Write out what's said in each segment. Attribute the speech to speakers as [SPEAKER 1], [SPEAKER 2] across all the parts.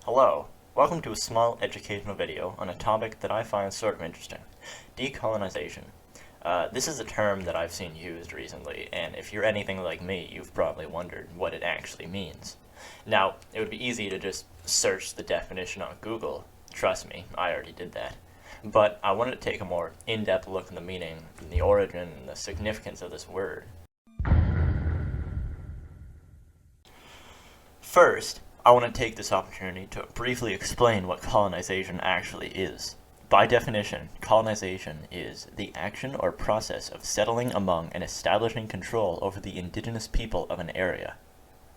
[SPEAKER 1] Hello, welcome to a small educational video on a topic that I find sort of interesting, decolonization. This is a term that I've seen used recently, and if you're anything like me, you've probably wondered what it actually means. Now, it would be easy to just search the definition on Google. Trust me, I already did that. But I wanted to take a more in-depth look at the meaning, and the origin, and the significance of this word. First, I want to take this opportunity to briefly explain what colonization actually is. By definition, colonization is the action or process of settling among and establishing control over the indigenous people of an area.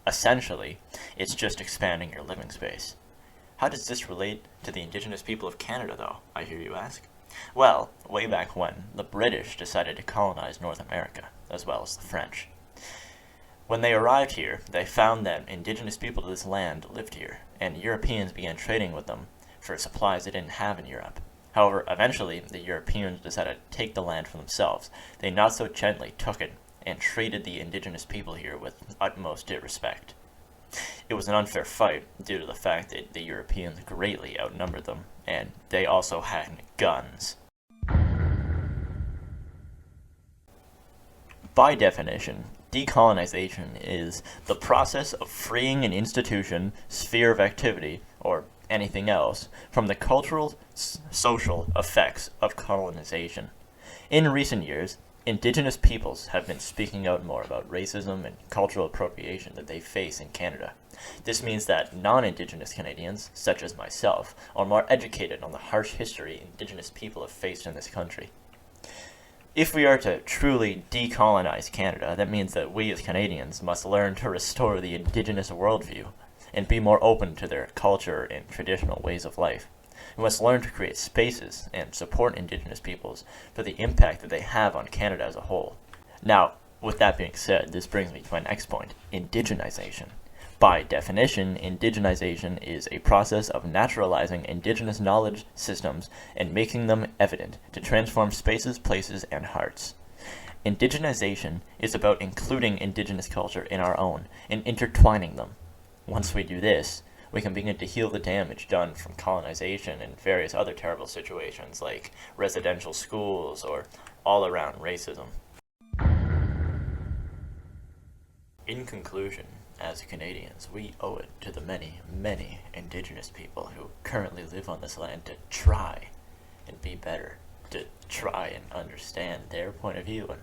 [SPEAKER 1] Essentially, it's just expanding your living space. How does this relate to the indigenous people of Canada, though, I hear you ask? Well, way back when, the British decided to colonize North America, as well as the French. When they arrived here, they found that indigenous people to this land lived here, and Europeans began trading with them for supplies they didn't have in Europe. However, eventually, the Europeans decided to take the land for themselves. They not so gently took it and treated the indigenous people here with utmost disrespect. It was an unfair fight due to the fact that the Europeans greatly outnumbered them, and they also had guns. By definition, decolonization is the process of freeing an institution, sphere of activity, or anything else from the cultural, social effects of colonization. In recent years, indigenous peoples have been speaking out more about racism and cultural appropriation that they face in Canada. This means that non-indigenous Canadians, such as myself, are more educated on the harsh history indigenous people have faced in this country. If we are to truly decolonize Canada, that means that we as Canadians must learn to restore the indigenous worldview and be more open to their culture and traditional ways of life. We must learn to create spaces and support indigenous peoples for the impact that they have on Canada as a whole. Now, with that being said, this brings me to my next point, indigenization. By definition, indigenization is a process of naturalizing indigenous knowledge systems and making them evident to transform spaces, places, and hearts. Indigenization is about including indigenous culture in our own and intertwining them. Once we do this, we can begin to heal the damage done from colonization and various other terrible situations like residential schools or all-around racism. In conclusion, as Canadians, we owe it to the many, many indigenous people who currently live on this land to try and be better, to try and understand their point of view and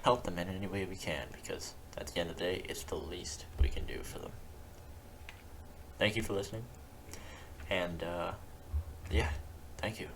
[SPEAKER 1] help them in any way we can, because at the end of the day, it's the least we can do for them. Thank you for listening, and yeah, thank you.